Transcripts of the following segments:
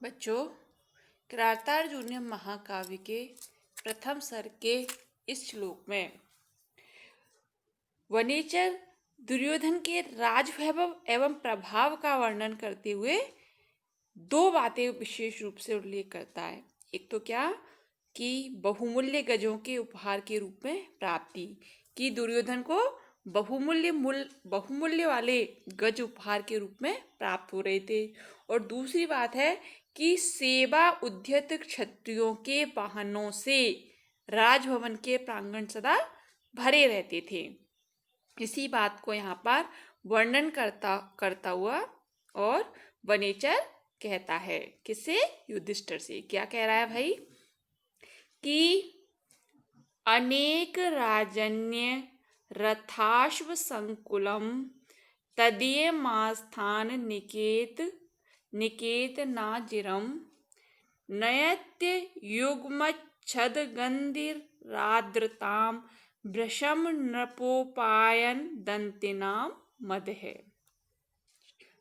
बच्चों, किरातार्जुनीय महाकाव्य के प्रथम सर्ग के इस श्लोक में वनेचर दुर्योधन के राजवैभव एवं प्रभाव का वर्णन करते हुए दो बातें विशेष रूप से उल्लेख करता है। एक तो क्या कि बहुमूल्य गजों के उपहार के रूप में प्राप्ति कि दुर्योधन को बहुमूल्य वाले गज उपहार के रूप में प्राप्त हो रहे थे। और दूसरी बात है कि सेवा उद्यत क्षत्रियों के वाहनों से राजभवन के प्रांगण सदा भरे रहते थे। इसी बात को यहाँ पर वर्णन करता हुआ और वनेचर कहता है। किससे? युधिष्ठिर से। क्या कह रहा है भाई? कि अनेक राजन्य रथाश्व संकुलम तदीयमास्थान निकेत नाजिरम नयत्य युग्मच्छदगंधिराद्रताम भृशम नृपोपायन दंतिनाम मद है।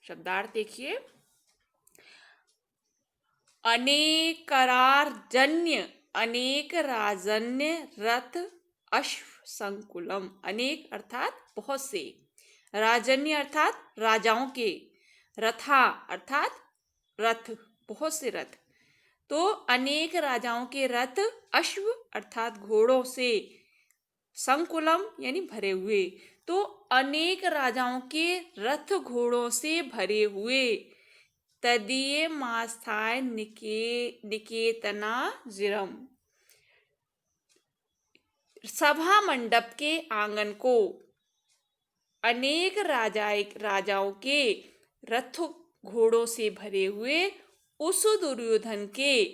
शब्दार्थ देखिए। अनेक राजन्य रथ अश्व संकुलम। अनेक अर्थात बहुत से, राजन्य अर्थात राजाओं के, रथा अर्थात रथ, बहुत से रथ। तो अनेक राजाओं के रथ अश्व अर्थात घोड़ों से, संकुलम यानी भरे हुए। तो अनेक राजाओं के रथ घोड़ों से भरे हुए तदीय मास्थाय निकेतना जिरम, सभा मंडप के आंगन को अनेक राजाओं के रथ घोड़ों से भरे हुए उस दुर्योधन के,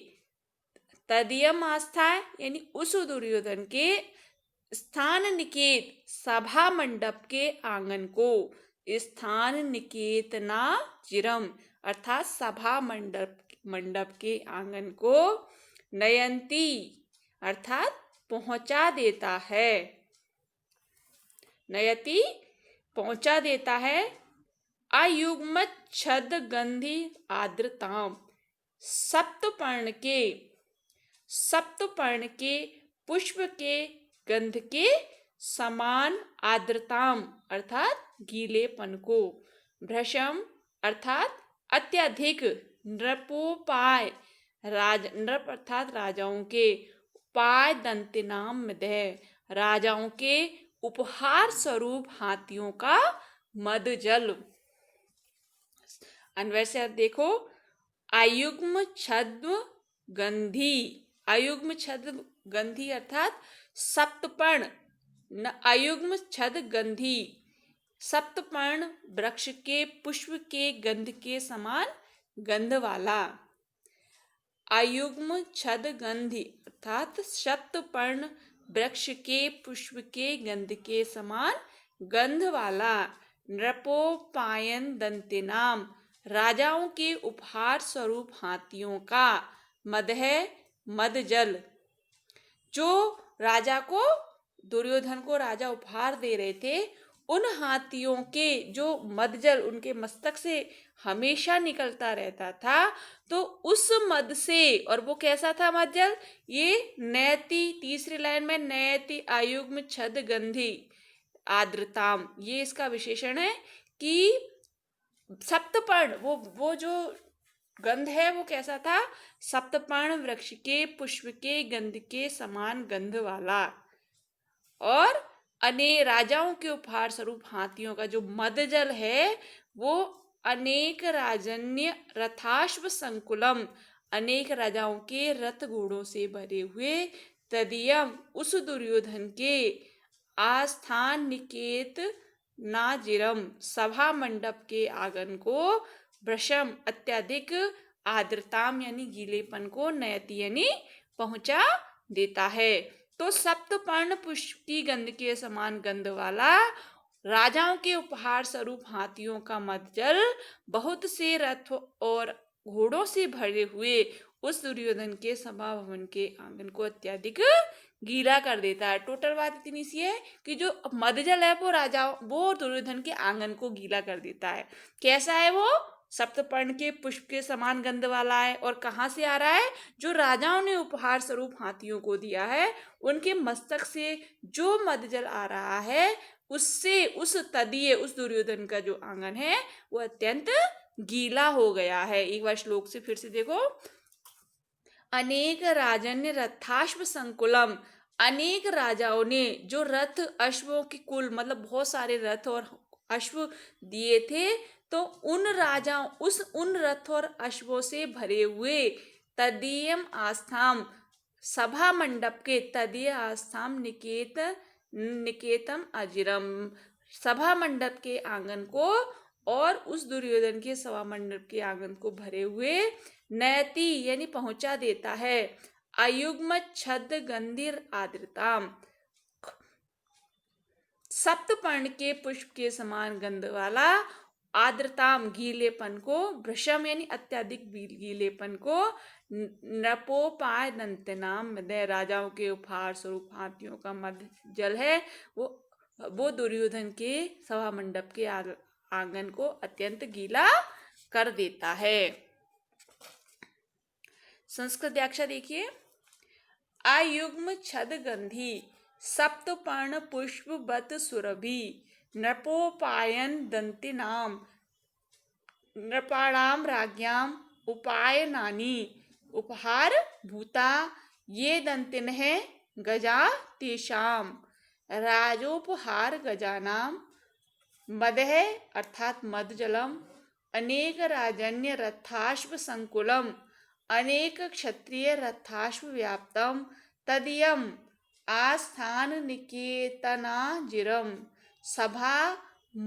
तदीयम आस्थाय यानी उस दुर्योधन के स्थान निकेत सभा मंडप के आंगन को, स्थान निकेतना चिरम अर्थात सभा मंडप के आंगन को नयंती अर्थात पहुंचा देता है। नयति पहुंचा देता है। अयुग्मत छद गंधी आर्द्रताम, सप्तपर्ण के पुष्प के गंध के समान आर्द्रताम अर्थात गीलेपन को, भृशम अर्थात अत्यधिक, नृपोपाय नृप अर्थात राजाओं के, उपाय दंतिनाम मदय राजाओं के उपहार स्वरूप हाथियों का मद जल। अन्वय से देखो। अयुग्म छद्म गंधी, अयुग्म छद्म गंधी अर्थात सप्तपर्ण, अयुग्म छद गंधी सप्तपर्ण वृक्ष के पुष्प के गंध के समान गंध वाला। अयुग्म छद गंधी अर्थात सप्तपर्ण वृक्ष के पुष्प के गंध के समान गंध वाला। नृपोपायन दंतिनाम राजाओं के उपहार स्वरूप हाथियों का, मद है मद जल, जो राजा को, दुर्योधन को राजा उपहार दे रहे थे, उन हाथियों के जो मद जल उनके मस्तक से हमेशा निकलता रहता था, तो उस मद से, और वो कैसा था मद जल? ये नयति, तीसरी लाइन में नयति आयुग्म छद गंधी आर्द्रताम, ये इसका विशेषण है कि सप्तपर्ण, वो जो गंध है वो कैसा था? सप्तपर्ण वृक्ष के पुष्प के गंध के समान गंध वाला। और अनेक राजाओं के उपहार स्वरूप हाथियों का जो मदजल है वो अनेक राजन्य रथाश्व संकुलम, अनेक राजाओं के रथ घोड़ों से भरे हुए, तदीयम उस दुर्योधन के, आस्थान निकेत नाजिरम सभा मंडप के आंगन को, भृशम अत्यधिक, आर्द्रताम यानी गीलेपन को, नयति यानी पहुंचा देता है। तो सप्तपर्ण पुष्प की गंध के समान गंध वाला, राजाओं के उपहार स्वरूप हाथियों का मदजल बहुत से रथ और घोड़ों से भरे हुए उस दुर्योधन के सभा भवन के आंगन को अत्यधिक गीला कर देता है। टोटल बात इतनी सी है कि जो मदजल है वो दुर्योधन के आंगन को गीला कर देता है। कैसा है वो? सप्तपर्ण के पुष्प के समान गंध वाला है। और कहाँ से आ रहा है? जो राजाओं ने उपहार स्वरूप हाथियों को दिया है, उनके मस्तक से जो मदजल आ रहा है, उससे उस तदीय, उस दुर्योधन का जो आंगन है वो अत्यंत गीला हो गया है। एक बार श्लोक से फिर से देखो। अनेक राजन्य रथाश्व संकुलम, अनेक राजाओं ने जो रथ अश्वों की कुल मतलब बहुत सारे रथ और अश्व दिए थे, तो उन राजाओं उन रथ और अश्वों से भरे हुए तदीयम आस्थाम, सभा मंडप के तदीय आस्थाम निकेतम अजिरम, सभा मंडप के आंगन को और उस दुर्योधन के सभा मंडप के आंगन को भरे हुए नयति यानी पहुंचा देता है। अयुग्म छद गंधीर आद्रताम, सप्तपर्ण के पुष्प के समान गंध वाला, आर्द्रताम गीलेपन को, भृशम यानी अत्यधिक गीलेपन को, नृपोपाय दंतनाम राजाओं के उपहार स्वरूप हाथियों का मध्य जल है, वो दुर्योधन के सभा मंडप के आंगन को अत्यंत गीला कर देता है। संस्कृत व्याख्या देखिए। अयुग्म छद गंधी सप्तपर्ण पुष्प बत सुरभि नृपोपायन दंतिनाम नृपाणाम राज्ञाम उपायनानि उपहार भूता ये दंतिन है गजा तेषाम राजोपहार गजानाम मदह अर्थात मदजलम अनेक राजन्य रथाश्व संकुलम अनेक क्षत्रिय रथाश्व व्याप्तम तदियम आस्थान निकेतनाजिरम सभा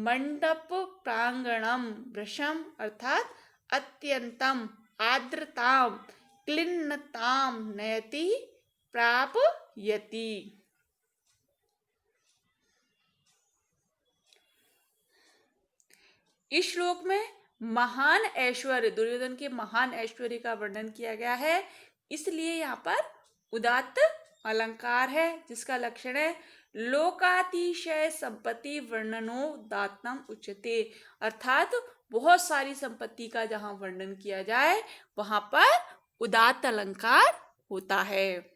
मंडप प्रांगणम वृषम अर्थात अत्यंतम आर्द्रताम क्लिन्नताम नयति प्रापयति। इस श्लोक में महान ऐश्वर्य, दुर्योधन के महान ऐश्वर्य का वर्णन किया गया है, इसलिए यहाँ पर उदात्त अलंकार है जिसका लक्षण है लोकातिशय संपत्ति वर्णनो दात्तम उच्यते, अर्थात बहुत सारी संपत्ति का जहाँ वर्णन किया जाए वहां पर उदात्त अलंकार होता है।